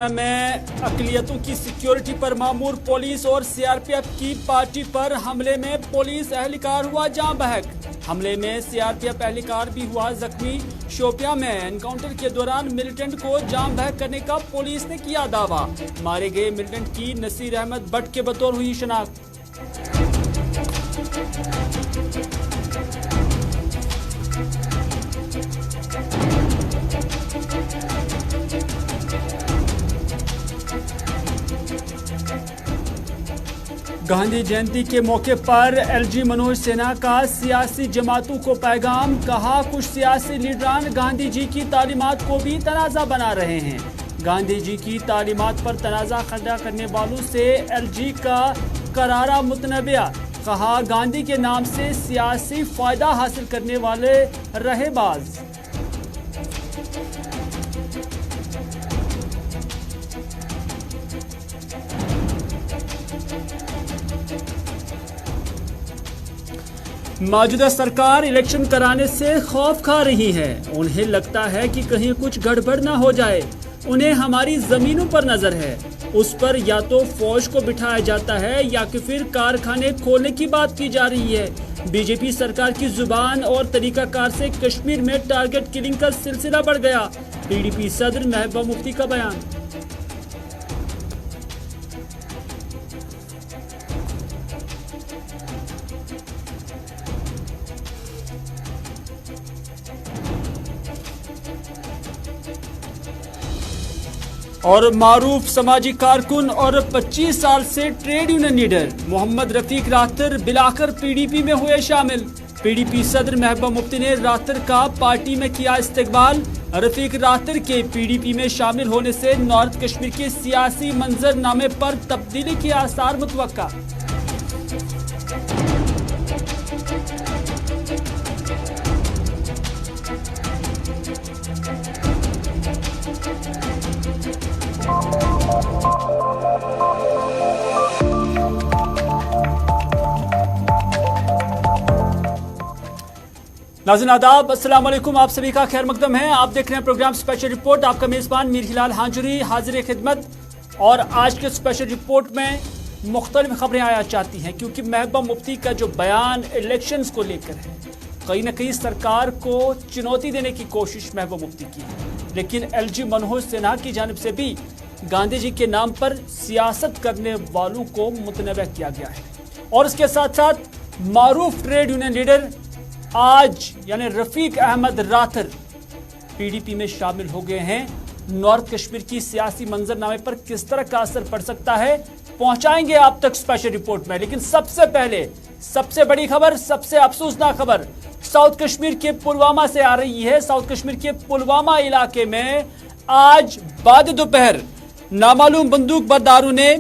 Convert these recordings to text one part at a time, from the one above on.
में अक़लियतों की सिक्योरिटी पर मामूर पुलिस और सीआरपीएफ की पार्टी पर हमले में पुलिस एहलकार हुआ जाँ बहक। हमले में सीआरपीएफ एहलकार भी हुआ जख्मी। शोपियां में एनकाउंटर के दौरान मिलिटेंट को जाँ बहक करने का पुलिस ने किया दावा। मारे गए मिलिटेंट की नसीर अहमद भट्ट के बतौर हुई शनाख्त। गांधी जयंती के मौके पर एलजी मनोज सिन्हा का सियासी जमातों को पैगाम। कहा, कुछ सियासी लीडरान गांधी जी की तालीमात को भी तनाज़ा बना रहे हैं। गांधी जी की तालीमात पर तनाज़ा खड़ा करने वालों से एलजी का करारा मुतनबिया। कहा, गांधी के नाम से सियासी फायदा हासिल करने वाले रहे बाज। मौजूदा सरकार इलेक्शन कराने से खौफ खा रही है। उन्हें लगता है कि कहीं कुछ गड़बड़ ना हो जाए। उन्हें हमारी जमीनों पर नजर है। उस पर या तो फौज को बिठाया जाता है या कि फिर कारखाने खोलने की बात की जा रही है। बीजेपी सरकार की जुबान और तरीकाकार से कश्मीर में टारगेट किलिंग का सिलसिला बढ़ गया। पीडीपी सदर महबूबा मुफ्ती का बयान। और मारूफ समाजी कारकुन और 25 साल से trade union leader Mohammad Rafiq Rather बिलाकर पीडीपी में हुए शामिल। पीडीपी सदर महबूबा मुफ्ती ने रातर का पार्टी में किया इस्तकबाल। रफीक रातर के पीडीपी में शामिल होने से नॉर्थ कश्मीर के सियासी मंजरनामे पर तब्दीली के आसार मुतवक्का। नाज़रीन आदाब, अस्सलाम वालेकुम। आप सभी का खैर मकदम है। आप देख रहे हैं प्रोग्राम स्पेशल रिपोर्ट। आपका मेज़बान मीर हिलाल हांजुरी हाजिर खिदमत। और आज के स्पेशल रिपोर्ट में मुख्तलिफ खबरें आया चाहती हैं, क्योंकि महबूबा मुफ्ती का जो बयान इलेक्शंस को लेकर है, कहीं ना कहीं सरकार को चुनौती देने की कोशिश महबूबा मुफ्ती की है। लेकिन एलजी मनोज सिन्हा की जानिब से भी गांधी जी के नाम पर सियासत करने वालों को मुतनबह किया गया है। और इसके साथ साथ मारूफ ट्रेड यूनियन लीडर आज यानी रफीक अहमद रातर पीडीपी में शामिल हो गए हैं। नॉर्थ कश्मीर की सियासी मंजरनामे पर किस तरह का असर पड़ सकता है, पहुंचाएंगे आप तक स्पेशल रिपोर्ट में। लेकिन सबसे पहले सबसे बड़ी खबर, सबसे अफसोसनाक खबर साउथ कश्मीर के पुलवामा से आ रही है। साउथ कश्मीर के पुलवामा इलाके में आज बाद दोपहर नामालूम बंदूक बरदारों ने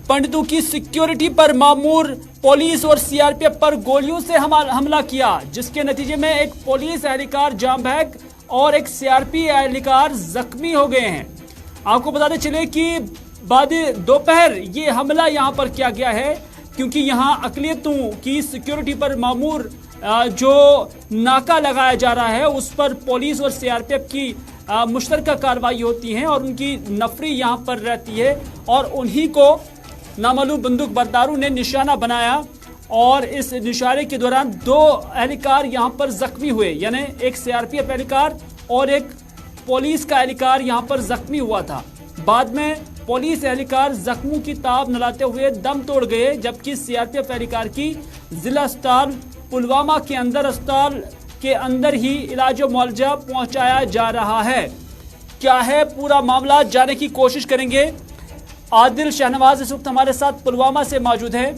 पंडितों की सिक्योरिटी पर मामूर पुलिस और सीआरपीएफ पर गोलियों से हमला किया, जिसके नतीजे में एक पुलिस एहलकार जाँ बहक और एक सीआरपी एहलकार जख्मी हो गए हैं। आपको बताते चले कि बाद दोपहर ये हमला यहां पर किया गया है, क्योंकि यहां अक़लियतों की सिक्योरिटी पर मामूर जो नाका लगाया जा रहा है, उस पर पुलिस और सीआरपीएफ की मुश्तरका कार्रवाई होती है और उनकी नफरी यहां पर रहती है। और उन्हीं को नामालूम बंदूक बरदारों ने निशाना बनाया और इस निशाने के दौरान दो एहलकार यहां पर जख्मी हुए, यानी एक सीआरपीएफ एहलकार और एक पुलिस का एहलकार यहां पर जख्मी हुआ था। बाद में पुलिस एहलकार जख्मों की ताब न लाते हुए दम तोड़ गए, जबकि सीआरपीएफ एहलकार की जिला अस्पताल पुलवामा के अंदर अस्पताल के अंदर ही इलाज मुआवजा पहुंचाया जा रहा है। क्या है पूरा मामला, जानने की कोशिश करेंगे। आदिल शहनवाज इस वक्त हमारे साथ पुलवामा से मौजूद है,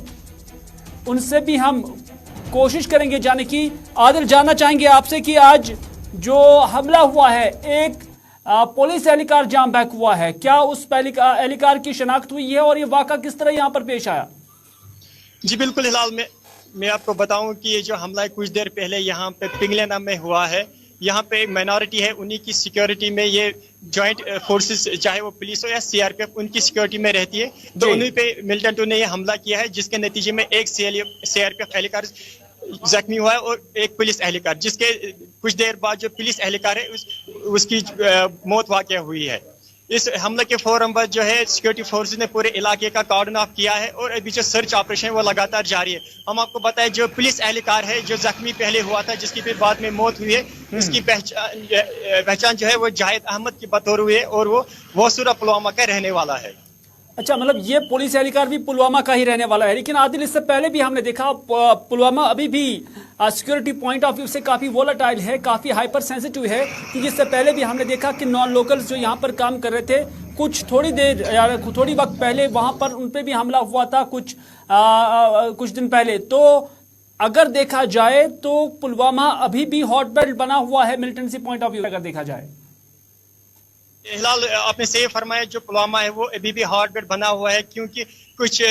उनसे भी हम कोशिश करेंगे जानने की। आदिल, जानना चाहेंगे आपसे कि आज जो हमला हुआ है, एक पुलिस एहलकार जाँ बहक हुआ है, क्या उस एहलकार की शनाख्त हुई है और ये वाक़ा किस तरह यहाँ पर पेश आया? जी बिल्कुल हिलाल, मैं आपको बताऊं कि ये जो हमला कुछ देर पहले यहाँ पे पिंगलेना में हुआ है। यहाँ पे एक माइनॉरिटी है, उन्हीं की सिक्योरिटी में ये जॉइंट फोर्सेस, चाहे वो पुलिस हो या सीआरपीएफ, उनकी सिक्योरिटी में रहती है। तो उन्हीं पे मिलिटेंटों ने ये हमला किया है, जिसके नतीजे में एक सीआरपीएफ एहलकार जख्मी हुआ है और एक पुलिस एहलकार, जिसके कुछ देर बाद जो पुलिस एहलकार है उसकी मौत वाक़या हुई है। इस हमले के फौरन बाद जो है सिक्योरिटी फोर्सेस ने पूरे इलाके का कार्डन ऑफ किया है और अभी जो सर्च ऑपरेशन है वो लगातार जारी है। हम आपको बताएं जो पुलिस एहलकार है जो जख्मी पहले हुआ था जिसकी फिर बाद में मौत हुई है, इसकी पहचान जो है वो जाहिद अहमद की बतौर हुई है और वो वसूरा पुलवामा का रहने वाला है। अच्छा, मतलब ये पुलिस एहलकार भी पुलवामा का ही रहने वाला है। लेकिन आदिल, इससे पहले भी हमने देखा पुलवामा अभी भी सिक्योरिटी पॉइंट ऑफ व्यू से काफ़ी वोलेटाइल है, काफ़ी हाइपर सेंसिटिव है, क्योंकि इससे पहले भी हमने देखा कि नॉन लोकल्स जो यहाँ पर काम कर रहे थे थोड़ी वक्त पहले वहाँ पर उन पर भी हमला हुआ था कुछ दिन पहले। तो अगर देखा जाए तो पुलवामा अभी भी हॉटबेड बना हुआ है मिलिटेंसी पॉइंट ऑफ व्यू अगर देखा जाए। हिलाल, आपने सही फरमाया, जो पुलवामा है वो अभी भी हॉटबेड बना हुआ है क्योंकि कुछ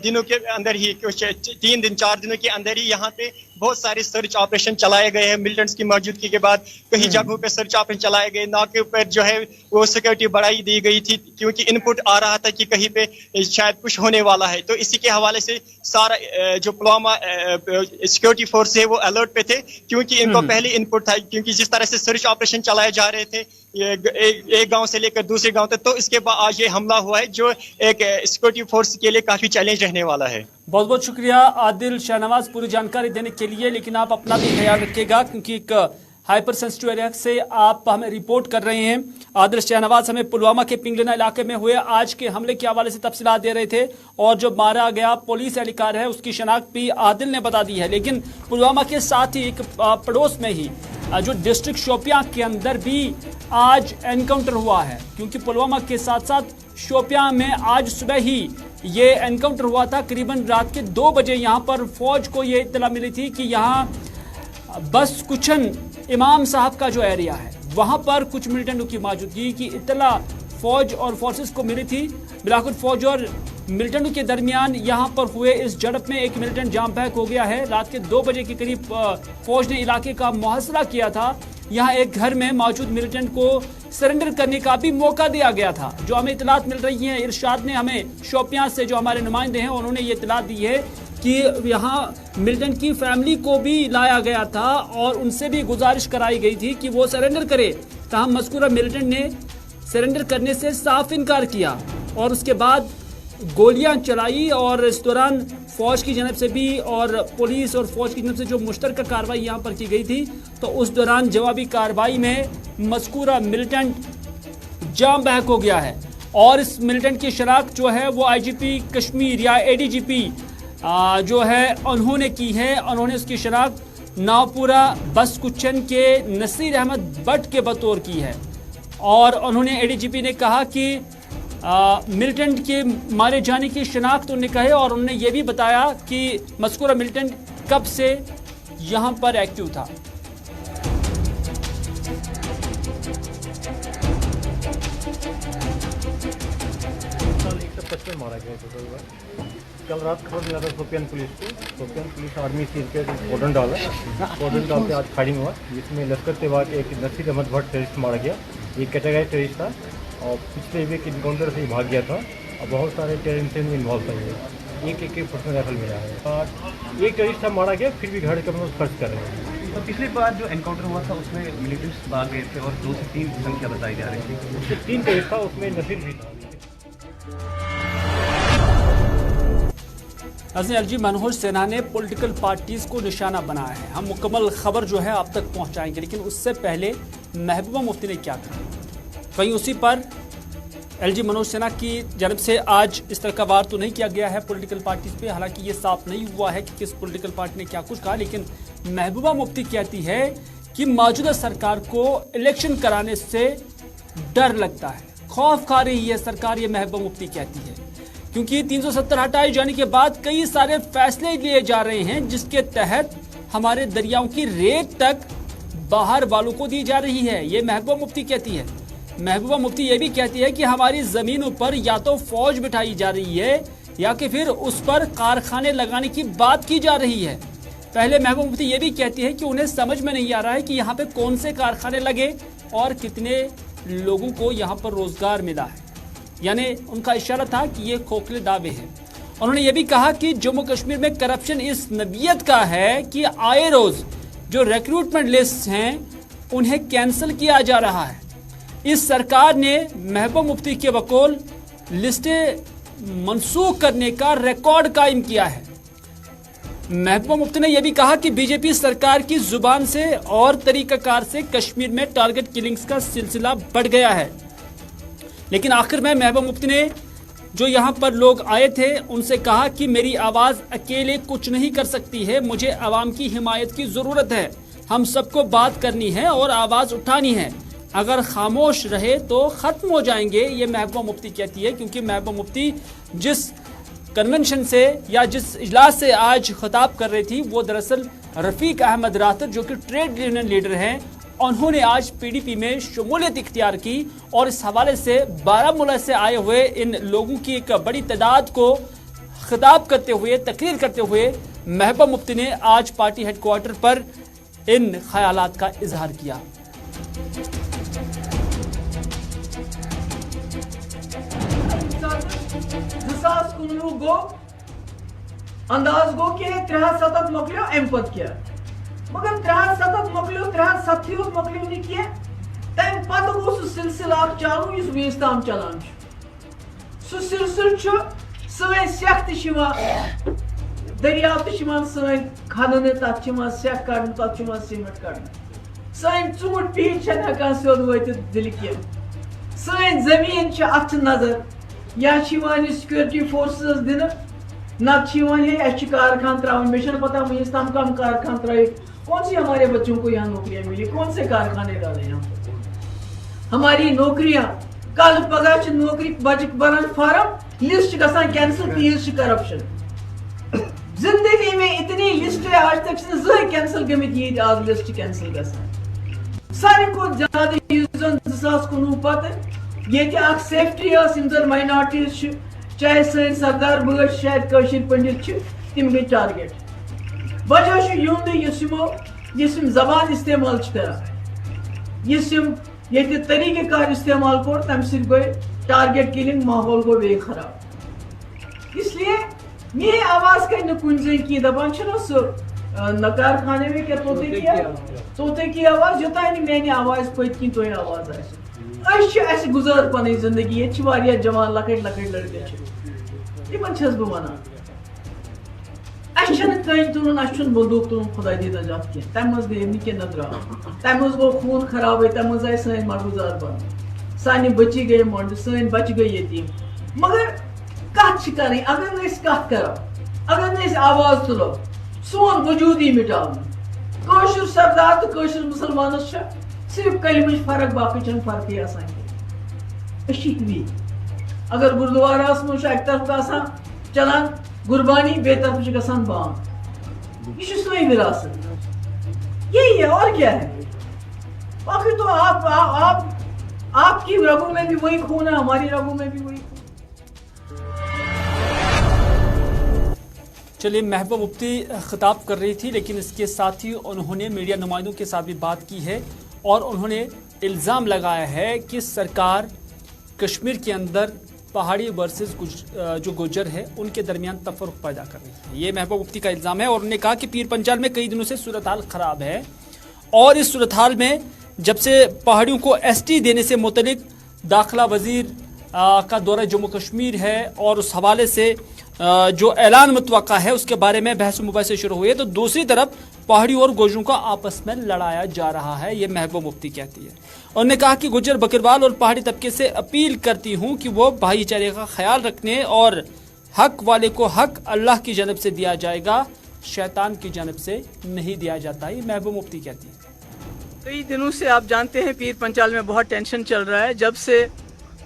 दिनों के अंदर ही, कुछ 4 दिनों के अंदर ही यहाँ पे बहुत सारे सर्च ऑपरेशन चलाए गए हैं। मिलिटेंट्स की मौजूदगी के बाद कई जगहों पे सर्च ऑपरेशन चलाए गए, नाके पर जो है वो सिक्योरिटी बढ़ाई दी गई थी क्योंकि इनपुट आ रहा था कि कहीं पे शायद कुछ होने वाला है। तो इसी के हवाले से सारा जो पुलवामा सिक्योरिटी फोर्स है वो अलर्ट पे थे क्योंकि इनको पहले इनपुट था, क्योंकि जिस तरह से सर्च ऑपरेशन चलाए जा रहे थे एक गांव से लेकर दूसरे गांव तक, तो इसके बाद आज ये हमला हुआ है जो एक सिक्योरिटी फोर्स के लिए काफी चैलेंज रहने वाला है। बहुत बहुत शुक्रिया आदिल शाहनवाज पूरी जानकारी देने के लिए। लेकिन आप अपना भी ख्याल रखिएगा क्योंकि एक हाइपर सेंसिटिव एरिया से आप हमें रिपोर्ट कर रहे हैं। आदिल शाहनवाज हमें पुलवामा के पिंगलना इलाके में हुए आज के हमले के हवाले से तफसीलात दे रहे थे और जो मारा गया पुलिस एहलकार है उसकी शनाख्त भी आदिल ने बता दी है। लेकिन पुलवामा के साथ ही एक पड़ोस में ही जो डिस्ट्रिक्ट शोपियां के अंदर भी आज एनकाउंटर हुआ है, क्योंकि पुलवामा के साथ साथ शोपियां में आज सुबह ही ये एनकाउंटर हुआ था। करीबन रात के 2 बजे यहाँ पर फौज को ये इत्तला मिली थी कि यहाँ बस कुचन इमाम साहब का जो एरिया है वहाँ पर कुछ मिलिटेंटों की मौजूदगी की इत्तला फौज और फोर्सेस को मिली थी। बिलाकुल फौज और मिलिटेंटों के दरमियान यहाँ पर हुए इस झड़प में एक मिलिटेंट जाम बहक हो गया है। रात के 2 बजे के करीब फौज ने इलाके का मुहसरा किया था। यहाँ एक घर में मौजूद मिलिटेंट को सरेंडर करने का भी मौका दिया गया था। जो हमें इतलात मिल रही है, इरशाद ने हमें शोपियां से जो हमारे नुमाइंदे हैं उन्होंने ये इतलात दी है कि यहाँ मिलिटेंट की फैमिली को भी लाया गया था और उनसे भी गुजारिश कराई गई थी कि वो सरेंडर करे। ताहम मज़कूरा मिलिटेंट ने सरेंडर करने से साफ इनकार किया और उसके बाद गोलियां चलाई और इस दौरान फौज की जानब से भी और पुलिस और फौज की जानब से जो मुश्तरका कार्रवाई यहाँ पर की गई थी, तो उस दौरान जवाबी कार्रवाई में मज़कूरा मिलिटेंट जाम बहक हो गया है। और इस मिलिटेंट की शनाख्त जो है वो आईजीपी कश्मीर या एडीजीपी जो है उन्होंने की है। उन्होंने उसकी शनाख्त नावपुरा बस कुचन के नसीर अहमद बट के बतौर की है और उन्होंने एडीजीपी ने कहा कि मिलिटेंट के मारे जाने की शनाख्त उन्होंने कहे और उन्होंने ये भी बताया कि मज़कूरा मिलिटेंट कब से यहाँ पर एक्टिव था। मारा गया कल रात खबर मिला था शोपियान पुलिस को। शोपियान पुलिस आर्मी सील के कॉर्डन डाला, कॉर्डन डाल के आज फायरिंग हुआ जिसमें लश्कर तैयबा के एक नसीर अहमद भट्ट टेररिस्ट मारा गया। ये कैटेगरी टेररिस्ट था और पिछले वीक इनकाउंटर से ही भाग गया था और बहुत सारे टेररिस्ट में इन्वॉल्व था। ये एक पर्सनल राइफल मिला है और एक टेररिस्ट था मारा गया, फिर भी घर के में खर्च कर रहे हैं। तो पिछली बार जो एनकाउंटर हुआ था उसमें मिलिटेंट्स भाग गए थे और 2 से 3 की संख्या बताई जा रही थी। उससे 3 टेररिस्ट था, उसमें नसीर भी था। एलजी मनोहर सिन्हा ने पॉलिटिकल पार्टीज को निशाना बनाया है। हम मुकम्मल खबर जो है आप तक पहुंचाएंगे, लेकिन उससे पहले महबूबा मुफ्ती ने क्या कहा, कहीं उसी पर एलजी मनोहर सिन्हा की जानब से आज इस तरह का वार तो नहीं किया गया है पॉलिटिकल पार्टीज पे। हालांकि ये साफ नहीं हुआ है कि किस पॉलिटिकल पार्टी ने क्या कुछ कहा, लेकिन महबूबा मुफ्ती कहती है कि मौजूदा सरकार को इलेक्शन कराने से डर लगता है, खौफ खा रही है सरकार। ये महबूबा मुफ्ती कहती है क्योंकि 370 हटाए जाने के बाद कई सारे फैसले लिए जा रहे हैं जिसके तहत हमारे दरियाओं की रेत तक बाहर वालों को दी जा रही है। ये महबूबा मुफ्ती कहती है। महबूबा मुफ्ती ये भी कहती है कि हमारी जमीनों पर या तो फौज बिठाई जा रही है या कि फिर उस पर कारखाने लगाने की बात की जा रही है। पहले महबूबा मुफ्ती ये भी कहती है कि उन्हें समझ में नहीं आ रहा है कि यहाँ पे कौन से कारखाने लगे और कितने लोगों को यहाँ पर रोजगार मिला है। यानी उनका इशारा था कि ये खोखले दावे हैं। उन्होंने ये भी कहा कि जम्मू कश्मीर में करप्शन इस नबियत का है कि आए रोज जो रिक्रूटमेंट लिस्ट हैं उन्हें कैंसिल किया जा रहा है। इस सरकार ने महबूब मुफ्ती के बकौल लिस्टें मनसूख करने का रिकॉर्ड कायम किया है। महबूबा मुफ्ती ने यह भी कहा कि बीजेपी सरकार की जुबान से और तरीकाकार से कश्मीर में टारगेट किलिंग्स का सिलसिला बढ़ गया है। लेकिन आखिर में महबूबा मुफ्ती ने जो यहाँ पर लोग आए थे उनसे कहा कि मेरी आवाज़ अकेले कुछ नहीं कर सकती है, मुझे आवाम की हिमायत की ज़रूरत है। हम सबको बात करनी है और आवाज़ उठानी है। अगर खामोश रहे तो ख़त्म हो जाएंगे, ये महबूबा मुफ्ती कहती है। क्योंकि महबूबा मुफ्ती जिस कन्वेंशन से या जिस इजलास से आज खिताब कर रही थी वो दरअसल रफ़ीक अहमद रातर जो कि ट्रेड यूनियन लीडर हैं, उन्होंने आज पीडीपी में शमूलियत इख्तियार की और इस हवाले से बारामूला से आए हुए इन लोगों की एक बड़ी तादाद को खिताब करते हुए, तकरीर करते हुए महबूबा मुफ्ती ने आज पार्टी हेडक्वार्टर पर इन ख्यालात का इजहार किया। गो अंदाज गो कि 3 मोकलियो अम पत किया, मगर 3 मोकलियो 3 मोकलियो नहीं किया। तम पत गो सह सिलसिला चालू इस वेस ताम चलान। सह सिलसिल सन सेख दरियाव सन खनन, तथ सेख कड़न, तथ सीमेंट कड़न। सन ूट पीठ हेकान सोद वत दिल कह। सन जमीन अथ नजर या सिक्योरिटी फोर्सेस दिन नत कारखान त्रा। मे पता वहीं तम कम कारखान त्राई, कौन सी हमारे बच्चों को यहाँ नौकरियां मिली, कौन से कारखाने डाले यहाँ पर हमारी नौकरियां। कल पगह नौकरी बच बनान फार्म लिस्ट गसान कैंसिल, लिस्ट करप्शन। जिंदगी में इतनी लिस्ट आज तक कैंसिल गमित ये आज लिस्ट कैंसिल गसान। सारे को ज्यादा 2019 पत ये सेफ्टी माइनॉरिटीज, चाहे सन सरदार बच शायद कशिर पंडित तम गई टारगेट। वजह यूं जबान इस्तेमाल ये तरीक़ेकार इस्तेमाल कोर तम गई टारगेट किलिंग, माहौल गो बे खराब। इसलिए मेरी आवाज कहीं न कुछ की दपान नकार खाने में क्या तोते की आवाज योता मेरी आवाज पत की तो आवाज आ गुजार पन जिंदगी। ये जवान लकट लकट लड़के तमन बह वन कहीं तुन बंदूक तुन खुदा दीदा जत कह तम गई नी न द्रा तम गो खून खराब, तम आए सन मरगुजार बन, सान बची गई मोंड, सन बच गई यतीम। मगर कत कर अगर कत करो, अगर आवाज तुलो, सोन वजूद ही मिटाव। सरदार तो मुसलमान सिर्फ कलम फर्क, बाकी फर्क आसान। अगर गुरुद्वारा मज एक तरफ चलान गुरबानी, बे तरफ गसान बांग। ये सही विरासत, यही है और क्या है। बाकी तो आपकी रगों में भी वही खून है, हमारी रगों में भी वही खून। चलिए, महबूबा मुफ्ती खिताब कर रही थी, लेकिन इसके साथ ही उन्होंने मीडिया नुमाइंदों के साथ भी बात की है और उन्होंने इल्ज़ाम लगाया है कि सरकार कश्मीर के अंदर पहाड़ी वर्सेस जो गुजर है उनके दरमियान तफर्रुक पैदा कर रही है। ये महबूबा मुफ्ती का इल्ज़ाम है और उन्होंने कहा कि पीर पंजाल में कई दिनों से सूरत हाल ख़राब है और इस सूरत हाल में जब से पहाड़ियों को ST देने से मुतलिक दाखिला वज़ीर का दौरा जम्मू कश्मीर है और उस हवाले से जो ऐलान मुतवक्का है उसके बारे में बहस मुबाहिसे शुरू हुए, तो दूसरी तरफ पहाड़ियों और गुजरों को आपस में लड़ाया जा रहा है। ये महबूबा मुफ्ती कहती है। उन्होंने कहा कि गुजर बकरवाल और पहाड़ी तबके से अपील करती हूँ कि वो भाईचारे का ख्याल रखने और हक वाले को हक अल्लाह की जानब से दिया जाएगा, शैतान की जानब से नहीं दिया जाता। ये महबूबा मुफ्ती कहती है। कई दिनों से आप जानते हैं पीर पंचाल में बहुत टेंशन चल रहा है। जब से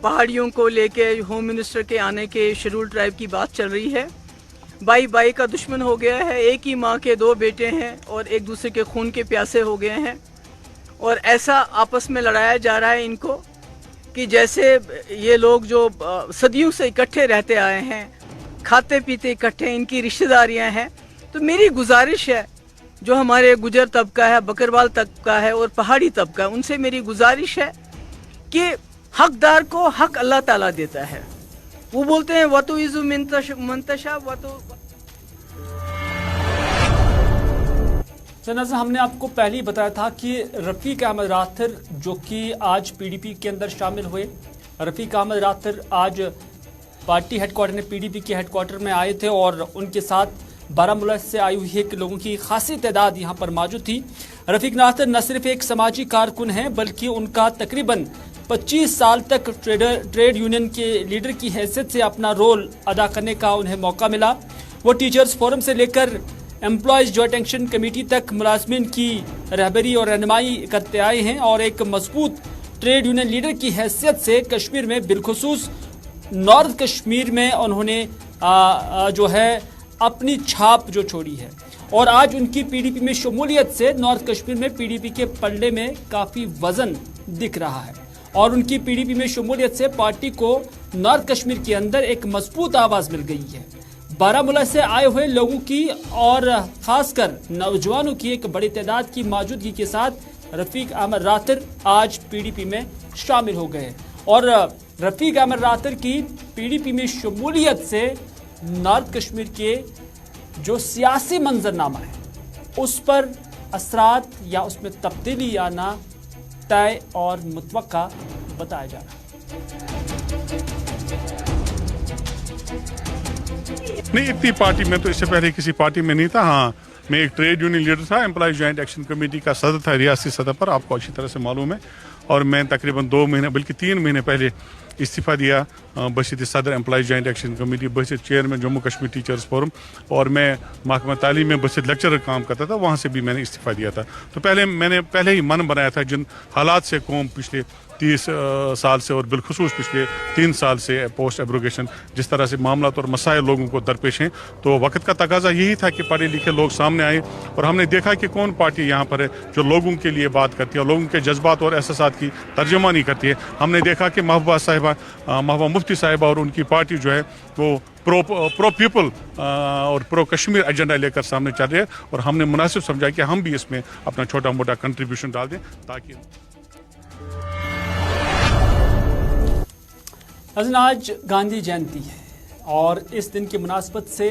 पहाड़ियों को लेके होम मिनिस्टर के आने के शेड्यूल ट्राइब की बात चल रही है, भाई का दुश्मन हो गया है। एक ही माँ के 2 बेटे हैं और एक दूसरे के खून के प्यासे हो गए हैं और ऐसा आपस में लड़ाया जा रहा है इनको कि जैसे ये लोग जो सदियों से इकट्ठे रहते आए हैं, खाते पीते इकट्ठे, इनकी रिश्तेदारियां हैं। तो मेरी गुजारिश है, जो हमारे गुजर तबका है, बकरवाल तबका है और पहाड़ी तबका है, उनसे मेरी गुजारिश है कि हकदार को हक अल्लाह ताला देता है। वो बोलते हैं वतु इज़ु मंतशा वतु। नाज़रीन, हमने आपको पहले ही बताया था कि रफ़ीक अहमद राथिर जो कि आज पीडीपी के अंदर शामिल हुए, रफ़ीक अहमद राथिर आज पार्टी हेडक्वार्टर में पीडीपी के हेडक्वार्टर में आए थे और उनके साथ बारामूला से आई हुई एक लोगों की खासी तादाद यहाँ पर मौजूद थी। रफ़ीक राथिर न सिर्फ एक समाजी कारकुन हैं बल्कि उनका तकरीबन 25 साल तक ट्रेड यूनियन के लीडर की हैसियत से अपना रोल अदा करने का उन्हें मौका मिला। वो टीचर्स फोरम से लेकर एम्प्लॉयज़ जॉइंट एक्शन कमेटी तक मुलाजमिन की रहबरी और रहनुमाई करते आए हैं और एक मजबूत ट्रेड यूनियन लीडर की हैसियत से कश्मीर में बिलखुसूस नॉर्थ कश्मीर में उन्होंने जो है अपनी छाप जो छोड़ी है और आज उनकी पीडीपी में शमूलियत से नॉर्थ कश्मीर में पीडीपी के पल्ले में काफ़ी वजन दिख रहा है और उनकी पीडीपी में शमूलियत से पार्टी को नॉर्थ कश्मीर के अंदर एक मजबूत आवाज़ मिल गई है। बारामूला से आए हुए लोगों की और खासकर नौजवानों की एक बड़ी तादाद की मौजूदगी के साथ रफ़ीक अहमद राथिर आज पीडीपी में शामिल हो गए और रफ़ीक अहमद राथिर की पीडीपी में शमूलियत से नॉर्थ कश्मीर के जो सियासी मंजरनामा है उस पर असरात या उसमें तब्दीली आना तय और मुतवक्का बताया जा रहा है। नहीं, इतनी पार्टी में तो इससे पहले किसी पार्टी में नहीं था। हाँ, मैं एक ट्रेड यूनियन लीडर था, एम्प्लॉयज जॉइंट एक्शन कमेटी का सदर था रियासती सतह पर, आपको अच्छी तरह से मालूम है। और मैं तकरीबन 2 महीने बल्कि 3 महीने पहले इस्तीफ़ा दिया बशीत सदर एम्प्लॉयज जॉइंट एक्शन कमेटी, बशीत chairman Jammu Kashmir teachers forum और मैं महकमा तालीम में बशीत लेक्चरर काम करता था, वहाँ से भी मैंने इस्तीफ़ा दिया था। तो मैंने पहले ही मन बनाया था जिन हालात से कौम पिछले 30 साल से और बिलखुसूस पिछले 3 साल से पोस्ट एब्रोगेशन जिस तरह से मामला और मसाइल लोगों को दरपेश हैं, तो वक्त का तकाजा यही था कि पढ़े लिखे लोग सामने आए और हमने देखा कि कौन पार्टी यहाँ पर है जो लोगों के लिए बात करती है और लोगों के जज्बात और एहसासात की तर्जुमानी करती है। हमने देखा कि महबूबा मुफ्ती साहिबा और उनकी पार्टी जो है वो प्रो पीपल और प्रो कश्मीर एजेंडा लेकर सामने चल रहे हैं और हमने मुनासिब समझा कि हम भी इसमें अपना छोटा मोटा कंट्रीब्यूशन डाल दें ताकि आज गांधी जयंती है और इस दिन की मुनासबत से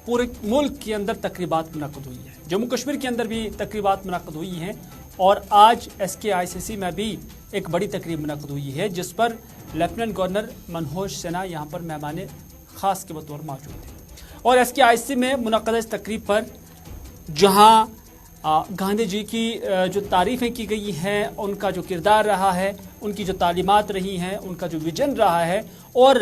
पूरे मुल्क के अंदर तकरीबात मुनक़्क़द हुई है। जम्मू कश्मीर के अंदर भी तकरीबात मुनक़्क़द हुई हैं और आज SKICC में भी एक बड़ी तकरीब मुनक़्क़द हुई है जिस पर लेफ्टिनेंट गवर्नर मनोज सिन्हा यहाँ पर मेहमान ख़ास के बतौर मौजूद थे और SKICC में मुनक़्क़द इस तकरीब पर जहाँ गांधी जी की जो तारीफ़ें की गई हैं, उनका जो किरदार रहा है, उनकी जो तालीमात रही हैं, उनका जो विजन रहा है और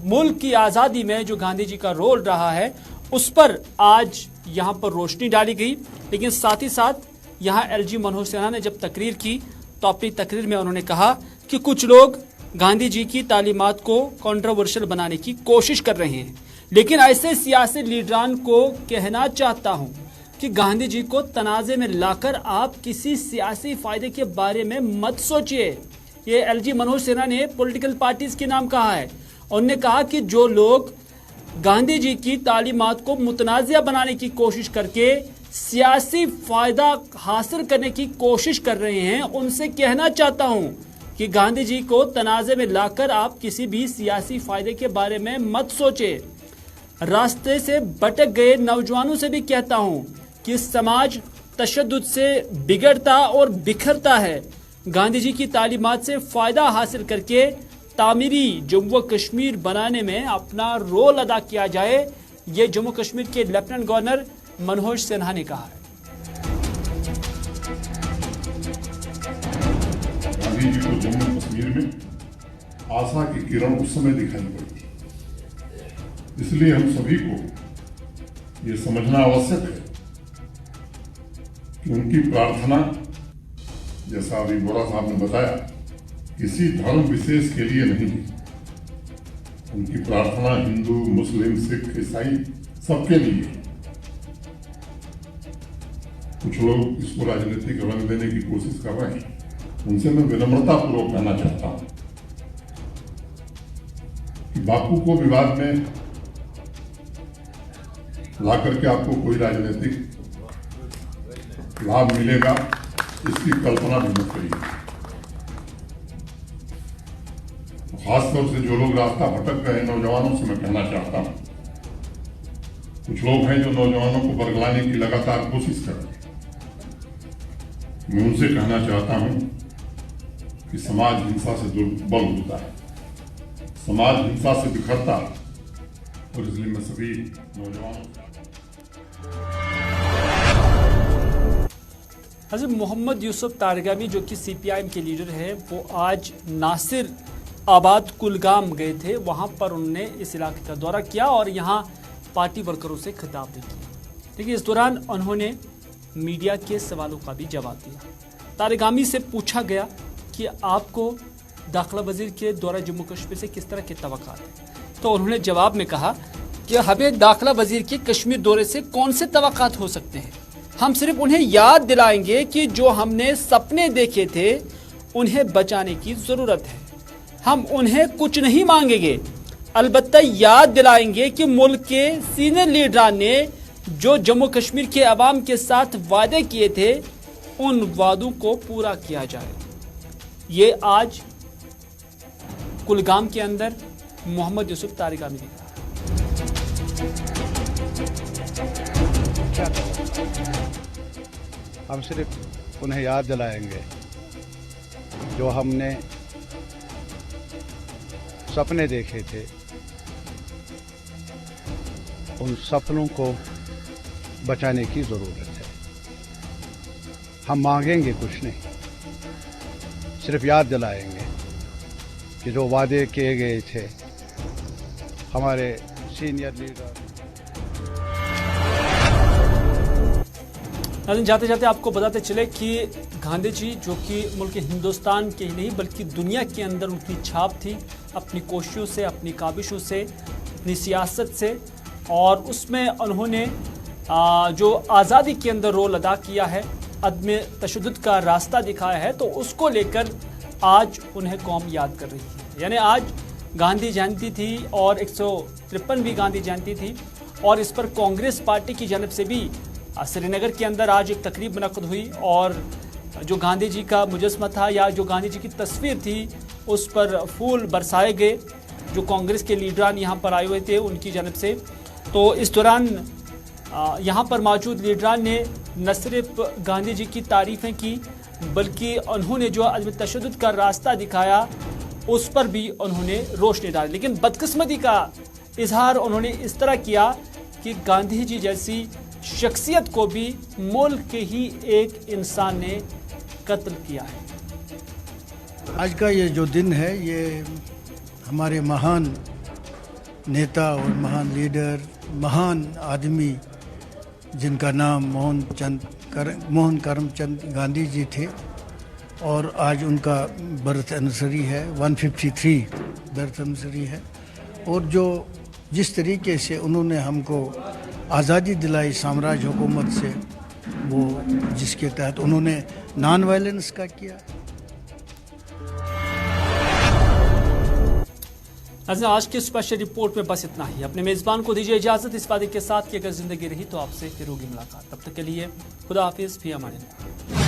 मुल्क की आज़ादी में जो गांधी जी का रोल रहा है, उस पर आज यहाँ पर रोशनी डाली गई। लेकिन साथ ही साथ यहाँ LG मनोज सिन्हा ने जब तकरीर की तो अपनी तकरीर में उन्होंने कहा कि कुछ लोग गांधी जी की तालीमात को कंट्रोवर्शियल बनाने की कोशिश कर रहे हैं, लेकिन ऐसे सियासी लीडरान को कहना चाहता हूँ कि गांधी जी को तनाज़े में लाकर आप किसी सियासी फ़ायदे के बारे में मत सोचिए। ये LG मनोज सिन्हा ने पॉलिटिकल पार्टीज़ के नाम कहा है। उन्होंने कहा कि जो लोग गांधी जी की तालीमात को मुतनाज़िया बनाने की कोशिश करके सियासी फ़ायदा हासिल करने की कोशिश कर रहे हैं, उनसे कहना चाहता हूँ कि गांधी जी को तनाज़े में लाकर आप किसी भी सियासी फ़ायदे के बारे में मत सोचें। रास्ते से भटक गए नौजवानों से भी कहता हूँ कि समाज तशद्दुद से बिगड़ता और बिखरता है। गांधी जी की तालीमात से फ़ायदा हासिल करके तामीरी जम्मू कश्मीर बनाने में अपना रोल अदा किया जाए, ये जम्मू कश्मीर के लेफ्टिनेंट गवर्नर मनोज सिन्हा ने कहा है। गांधी जी को जम्मू कश्मीर में आशा की किरण उस समय दिखाई पड़ी, इसलिए हम सभी को ये समझना आवश्यक है कि उनकी प्रार्थना, जैसा अभी बोरा साहब ने बताया, किसी धर्म विशेष के लिए नहीं है। उनकी प्रार्थना हिंदू, मुस्लिम, सिख, ईसाई सबके लिए है। कुछ लोग इसको राजनीतिक रंग देने की कोशिश कर रहे हैं, उनसे मैं विनम्रता पूर्वक कहना चाहता हूं कि बापू को विवाद में ला करके आपको कोई राजनीतिक लाभ मिलेगा, इसकी कल्पना भी मत करिए। खासतौर से जो लोग रास्ता भटक गए नौजवानों से मैं कहना चाहता हूं, कुछ लोग हैं जो नौजवानों को बरगलाने की लगातार कोशिश कर रहे हैं। मैं उनसे कहना चाहता हूं कि समाज हिंसा से दुर्बल होता है, समाज हिंसा से बिखरता है, और इसलिए मैं सभी नौजवानों हज़रत मोहम्मद यूसुफ तारगामी जो कि CPIM के लीडर हैं, वो आज नासिर आबाद कुलगाम गए थे। वहाँ पर उन्होंने इस इलाके का दौरा किया और यहाँ पार्टी वर्करों से खिताब भी किया। लेकिन इस दौरान उन्होंने मीडिया के सवालों का भी जवाब दिया। तारगामी से पूछा गया कि आपको दाखिला वजीर के दौरा जम्मू कश्मीर से किस तरह के तवक्कात हैं, तो उन्होंने जवाब में कहा कि हमें दाखिला वजीर के कश्मीर दौरे से कौन से तवक्कात हो सकते हैं। हम सिर्फ उन्हें याद दिलाएंगे कि जो हमने सपने देखे थे उन्हें बचाने की ज़रूरत है। हम उन्हें कुछ नहीं मांगेंगे, अलबत्ता याद दिलाएंगे कि मुल्क के सीनियर लीडरान ने जो जम्मू कश्मीर के अवाम के साथ वादे किए थे उन वादों को पूरा किया जाए। ये आज कुलगाम के अंदर मोहम्मद यूसुफ तारगामी ने कहा। हम सिर्फ उन्हें याद दिलाएंगे जो हमने सपने देखे थे, उन सपनों को बचाने की ज़रूरत है। हम मांगेंगे कुछ नहीं, सिर्फ याद दिलाएंगे कि जो वादे किए गए थे हमारे सीनियर लीडर। जाते जाते आपको बताते चले कि गांधी जी जो कि मुल्क हिंदुस्तान के ही नहीं बल्कि दुनिया के अंदर उनकी छाप थी, अपनी कोशिशों से, अपनी काबिशों से, अपनी सियासत से, और उसमें उन्होंने जो आज़ादी के अंदर रोल अदा किया है, अदम तशद्दुद का रास्ता दिखाया है, तो उसको लेकर आज उन्हें कौम याद कर रही है। यानी आज गांधी जयंती थी और 153वीं गांधी जयंती थी, और इस पर कांग्रेस पार्टी की जानब से भी श्रीनगर के अंदर आज एक तकरीब मुनक्कद हुई और जो गांधी जी का मुजस्मा था या जो गांधी जी की तस्वीर थी उस पर फूल बरसाए गए, जो कांग्रेस के लीडरान यहाँ पर आए हुए थे उनकी जानब से। तो इस दौरान यहाँ पर मौजूद लीडरान ने न सिर्फ गांधी जी की तारीफ़ें की बल्कि उन्होंने जो अदम तशद्दुद का रास्ता दिखाया उस पर भी उन्होंने रोशनी डाली। लेकिन बदकिस्मती का इजहार उन्होंने इस तरह किया कि गांधी जी जैसी शख्सियत को भी मुल्क के ही एक इंसान ने कत्ल किया है। आज का ये जो दिन है ये हमारे महान नेता और महान लीडर, महान आदमी जिनका नाम मोहन करमचंद गांधी जी थे, और आज उनका बर्थ एनिवर्सरी है, 153 बर्थ एनिवर्सरी है। और जो जिस तरीके से उन्होंने हमको आज़ादी दिलाई साम्राज्य हुकूमत से, वो जिसके तहत उन्होंने नॉन वायलेंस का किया। आज की स्पेशल रिपोर्ट में बस इतना ही। अपने मेज़बान को दीजिए इजाज़त इस वादे के साथ कि अगर ज़िंदगी रही तो आपसे फिर होगी मुलाकात। तब तक के लिए खुदा हाफिज़, फी अमान अल्लाह।